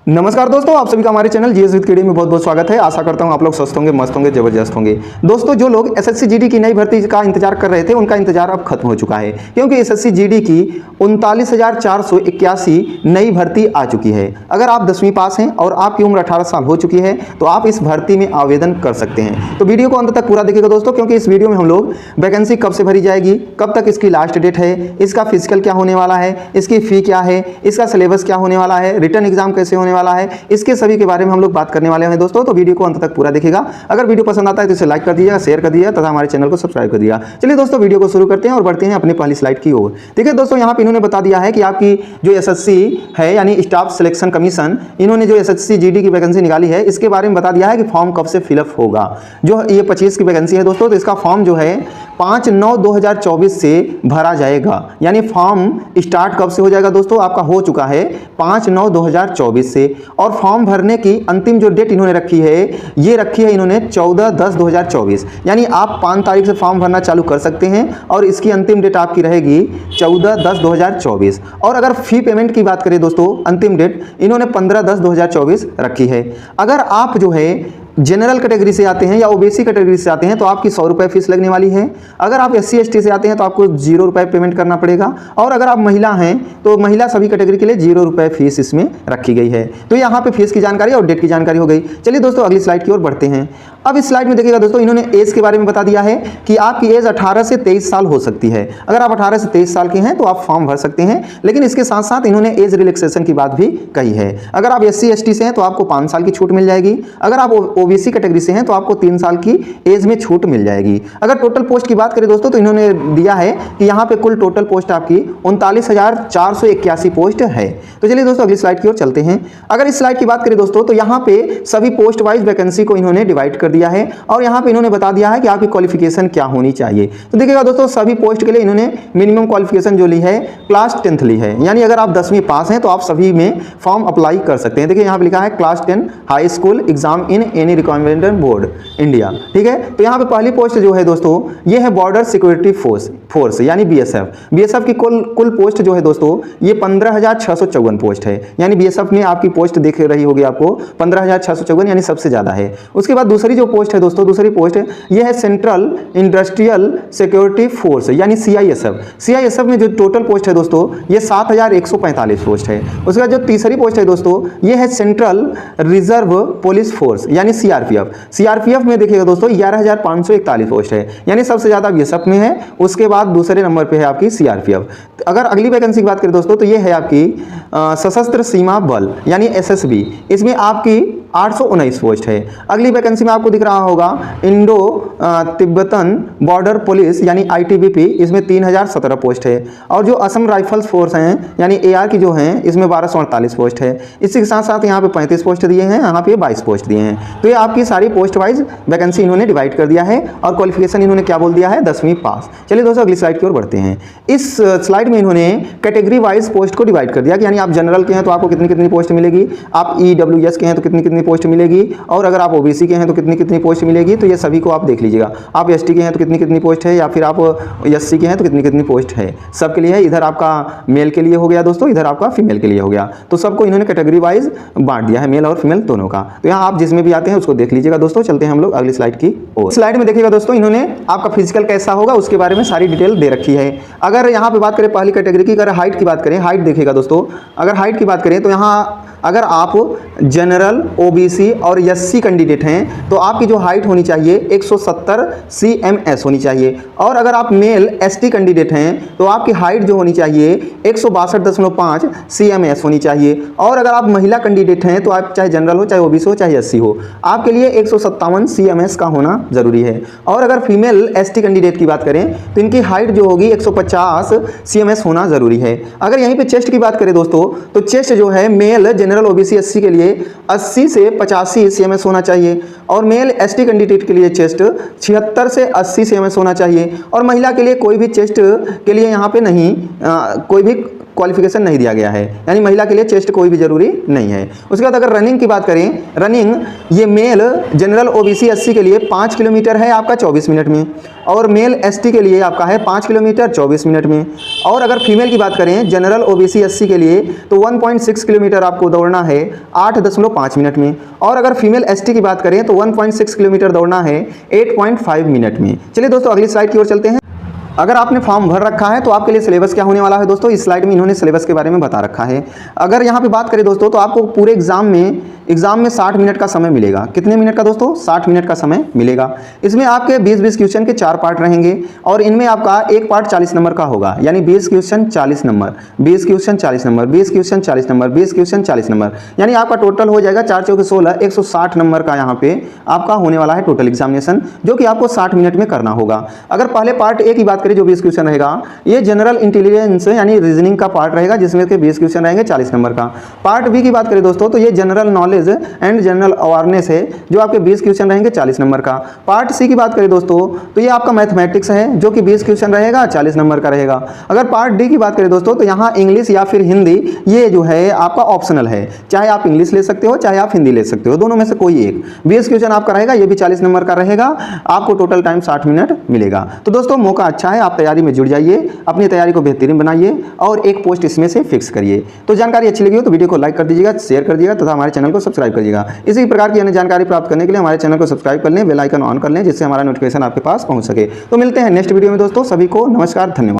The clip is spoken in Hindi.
नमस्कार दोस्तों, आप सभी का हमारे चैनल जीएस विद केडी में बहुत बहुत स्वागत है। आशा करता हूं आप लोग स्वस्थ होंगे, मस्त होंगे, जबरदस्त होंगे। दोस्तों, जो लोग एसएससी जीडी की नई भर्ती का इंतजार कर रहे थे, उनका इंतजार अब खत्म हो चुका है, क्योंकि एसएससी जीडी की 39,481 नई भर्ती आ चुकी है। अगर आप 10वीं पास हैं और आपकी उम्र 18 साल हो चुकी है तो आप इस भर्ती में आवेदन कर सकते हैं। तो वीडियो को अंत तक पूरा देखिएगा दोस्तों, क्योंकि इस वीडियो में हम लोग वैकेंसी कब से भरी जाएगी, कब तक इसकी लास्ट डेट है, इसका फिजिकल क्या होने वाला है, इसकी फी क्या है, इसका सिलेबस क्या होने वाला है, रिटर्न एग्जाम कैसे होने वाला है, इसके सभी के बारे में हम लोग बात करने वाले हैं दोस्तों। तो वीडियो को अंत तक पूरा देखिएगा। अगर वीडियो पसंद आता है तो इसे लाइक कर दीजिएगा, शेयर कर दीजिएगा तथा हमारे चैनल को सब्सक्राइब कर दिया। चलिए दोस्तों, वीडियो को शुरू करते हैं और बढ़ते हैं अपनी पहली स्लाइड की ओर। देखिए दोस्तों, यहाँ पे इन्होंने बता दिया है कि आपकी जो एसएससी है यानी स्टाफ सिलेक्शन कमीशन, इन्होंने जो एसएससी जीडी की वैकेंसी निकाली है इसके बारे में बता दिया है कि फॉर्म कब से फिलअप होगा। जो ये 25 की वैकेंसी है दोस्तों, तो इसका फॉर्म जो है 5/9/2024 से भरा जाएगा। यानी फॉर्म स्टार्ट कब से हो जाएगा दोस्तों, आपका हो चुका है 5/9/2024 से। और फॉर्म भरने की अंतिम जो डेट इन्होंने रखी है, ये रखी है इन्होंने 14/10/2024। यानी आप 5 तारीख से फॉर्म भरना चालू कर सकते हैं और इसकी अंतिम डेट आपकी रहेगी 14/10/2024। और अगर फी पेमेंट की बात करें दोस्तों, अंतिम डेट इन्होंने 15/10/2024 रखी है। अगर आप जो है जनरल कैटेगरी से आते हैं या ओबीसी कैटेगरी से आते हैं तो आपकी 100 रुपये फीस लगने वाली है। अगर आप SC ST से आते हैं तो आपको 0 रुपये पेमेंट करना पड़ेगा। और अगर आप महिला हैं तो महिला सभी कैटेगरी के लिए 0 रुपये फीस इसमें रखी गई है। तो यहाँ पे फीस की जानकारी और डेट की जानकारी हो गई। चलिए दोस्तों, अगली स्लाइड की ओर बढ़ते हैं। अब इस स्लाइड में देखिएगा दोस्तों, इन्होंने एज के बारे में बता दिया है कि आपकी एज 18 से 23 साल हो सकती है। अगर आप 18 से 23 साल के हैं तो आप फॉर्म भर सकते हैं, लेकिन इसके साथ साथ इन्होंने एज रिलैक्सेशन की बात भी कही है। अगर आप SC ST से हैं तो आपको 5 साल की छूट मिल जाएगी। अगर आप ओबीसी कैटेगरी से हैं तो आपको 3 साल की एज में छूट मिल जाएगी। अगर टोटल पोस्ट की बात करें दोस्तों, तो इन्होंने दिया है कि यहाँ पे कुल टोटल पोस्ट आपकी 39,481 पोस्ट है। तो चलिए दोस्तों, अगली स्लाइड की ओर चलते हैं। अगर इस स्लाइड की बात करें दोस्तों, तो यहाँ पे सभी पोस्ट वाइज वैकेंसी को इन्होंने डिवाइड कर दिया है और यहाँ पे इन्होंने बता दिया है कि आपकी क्वालिफिकेशन क्या होनी चाहिए। तो देखिएगा दोस्तों, सभी पोस्ट के लिए इन्होंने मिनिमम क्वालिफिकेशन जो ली है क्लास 10th ली है। यानी अगर आप 10वीं पास हैं तो आप सभी में फॉर्म अप्लाई कर सकते हैं। देखिए यहाँ पे लिखा है class 10 high school exam in any requirement board India. ठीक है, तो यहाँ पे पहली पोस्ट जो है दोस्तों, ये है बॉर्डर सिक्योरिटी फोर्स यानी बीएसएफ की कुल पोस्ट जो है दोस्तों, ये 15,654 पोस्ट है। यानी बीएसएफ में आपकी पोस्ट दिख रही होगी आपको 15,654, यानी सबसे ज्यादा है। उसके बाद दूसरी जो पोस्ट है दोस्तों, दूसरी पोस्ट ये है सेंट्रल इंडस्ट्रियल सिक्योरिटी फोर्स यानी सीआईएसएफ में जो टोटल पोस्ट है दोस्तों, ये 7,145 पोस्ट है। उसके बाद जो तीसरी पोस्ट है दोस्तों, ये है सेंट्रल रिजर्व पुलिस फोर्स यानी सीआरपीएफ में देखिएगा दोस्तों 11,541 पोस्ट है। यानी सबसे ज्यादा बीएसएफ में है, उसके बाद दूसरे नंबर पे है आपकी सीआरपीएफ। अगर अगली वैकेंसी की बात करें दोस्तों, तो ये है आपकी सशस्त्र सीमा बल यानी SSB। इसमें आपकी 819 पोस्ट है। अगली वैकेंसी में आपको दिख रहा होगा इंडो तिब्बतन बॉर्डर पुलिस यानी ITBP, इसमें 3,017 पोस्ट है। और जो असम राइफल्स फोर्स हैं यानी AR की जो हैं, इसमें 1,248 पोस्ट है। इसी के साथ साथ यहाँ पे 35 पोस्ट दिए हैं, यहाँ पे 22 पोस्ट दिए हैं। तो ये आपकी सारी पोस्ट वाइज वैकेंसी इन्होंने डिवाइड कर दिया है और क्वालिफिकेशन इन्होंने क्या बोल दिया है, 10वीं पास। चलिए दोस्तों, अगली स्लाइड की ओर बढ़ते हैं। इस स्लाइड में इन्होंने कैटेगरी वाइज पोस्ट को डिवाइड कर दिया कि यानी आप जनरल के हैं तो आपको कितनी कितनी पोस्ट मिलेगी, आप EWS के हैं तो कितनी कितनी पोस्ट मिलेगी, और अगर आप ओबीसी के हैं तो कितनी कितनी पोस्ट मिलेगी। तो ये सभी को आप देख लीजिएगा। आप ST के हैं तो कितनी कितनी पोस्ट है, या फिर आप SC के हैं तो कितनी कितनी पोस्ट है, सबके लिए है। इधर आपका मेल के लिए हो गया दोस्तों, इधर आपका फीमेल के लिए हो गया। तो सबको इन्होंने कैटेगरी वाइज बांट दिया है, मेल और फीमेल दोनों का। तो यहाँ आप जिसमें भी आते हैं उसको देख लीजिएगा दोस्तों। चलते हैं हम लोग अगली स्लाइड की ओर। स्लाइड में देखिएगा दोस्तों, इन्होंने आपका फिजिकल कैसा होगा उसके बारे में सारी डिटेल दे रखी है। अगर यहाँ पे बात करें पहली कैटेगरी की, अगर हाइट की बात करें, हाइट देखिएगा दोस्तों, अगर हाइट की बात करें तो यहाँ अगर आप जनरल ओबीसी और SC कैंडिडेट हैं तो आपकी जो हाइट होनी चाहिए 170 cms होनी चाहिए। और अगर आप मेल ST कैंडिडेट हैं तो आपकी हाइट जो होनी चाहिए 162.5 cms होनी चाहिए। और अगर आप महिला कैंडिडेट हैं तो आप चाहे जनरल हो, चाहे ओबीसी हो, चाहे SC हो, आपके लिए 157 cms का होना जरूरी है। और अगर फीमेल ST कैंडिडेट की बात करें तो इनकी हाइट जो होगी 150 cms होना जरूरी है। अगर यहीं पे चेस्ट की बात करें दोस्तों, तो चेस्ट जो है मेल जनरल ओबीसी SC के लिए 80 से 85 cms होना चाहिए। और मेल ST कैंडिडेट के लिए चेस्ट 76 से 80 cms होना चाहिए। और महिला के लिए कोई भी चेस्ट के लिए यहाँ पे नहीं, कोई भी क्वालिफिकेशन नहीं दिया गया है, यानी महिला के लिए चेस्ट कोई भी जरूरी नहीं है। उसके बाद अगर रनिंग की बात करें, रनिंग ये मेल जनरल ओबीसी एससी के लिए 5 किलोमीटर है आपका 24 मिनट में, और मेल एसटी के लिए आपका है 5 किलोमीटर 24 मिनट में। और अगर फीमेल की बात करें जनरल ओबीसी एससी के लिए तो 1.6 किलोमीटर आपको दौड़ना है 8.5 मिनट में, और अगर फीमेल एसटी की बात करें तो 1.6 किलोमीटर दौड़ना है 8.5 मिनट में। चलिए दोस्तों अगली स्लाइड की ओर चलते हैं। अगर आपने फॉर्म भर रखा है तो आपके लिए सिलेबस क्या होने वाला है दोस्तों, इस स्लाइड में इन्होंने सिलेबस के बारे में बता रखा है। अगर यहाँ पे बात करें दोस्तों तो आपको पूरे एग्जाम में 60 मिनट का समय मिलेगा। कितने मिनट का दोस्तों? 60 मिनट का समय मिलेगा। इसमें आपके 20 क्वेश्चन के 4 पार्ट रहेंगे, और इनमें आपका एक पार्ट 40 नंबर का होगा, यानी 20 question 40 number, 20 question 40 number, 20 question 40 number, 20 question 40 number, यानी आपका टोटल हो जाएगा 4 चौके 16 160 नंबर का यहाँ पे आपका होने वाला है टोटल एग्जामिनेशन, जो कि आपको 60 मिनट में करना होगा। अगर पहले पार्ट ए की बात करें जो 20 क्वेश्चन रहेगा, ये जनरल इंटेलिजेंस यानी रीजनिंग का पार्ट रहेगा, जिसमें के 20 क्वेश्चन रहेंगे 40 नंबर का। पार्ट बी की बात करें दोस्तों तो ये general knowledge and general awareness है, जो आपके 20 क्वेश्चन रहेंगे 40 नंबर का। पार्ट सी की बात करें दोस्तों तो ये आपका मैथमेटिक्स है, जो कि 20 क्वेश्चन रहेगा 40 नंबर का रहेगा। अगर पार्ट डी की बात करें दोस्तों तो यहाँ इंग्लिश या फिर हिंदी ये जो है आपका ऑप्शनल है, चाहे आप इंग्लिश ले सकते हो चाहे आप हिंदी ले सकते हो, दोनों में से कोई एक। 20 क्वेश्चन आपका रहेगा, ये भी 40 नंबर का रहेगा, आपको टोटल टाइम 60 मिनट मिलेगा। तो दोस्तों मौका अच्छा है, आप तैयारी में जुड़ जाइए, अपनी तैयारी को बेहतरीन बनाइए और एक पोस्ट इसमें से फिक्स करिए। तो जानकारी अच्छी लगी हो तो वीडियो को लाइक कर दीजिएगा, शेयर कर दीजिएगा तथा हमारे चैनल को सब्सक्राइब करिएगा। इसी प्रकार की अन्य जानकारी प्राप्त करने के लिए हमारे चैनल को सब्सक्राइब कर लें, बेल आइकन ऑन कर लें, जिससे हमारा नोटिफिकेशन आपके पास पहुंच सके। तो मिलते हैं नेक्स्ट वीडियो में दोस्तों, सभी को नमस्कार, धन्यवाद।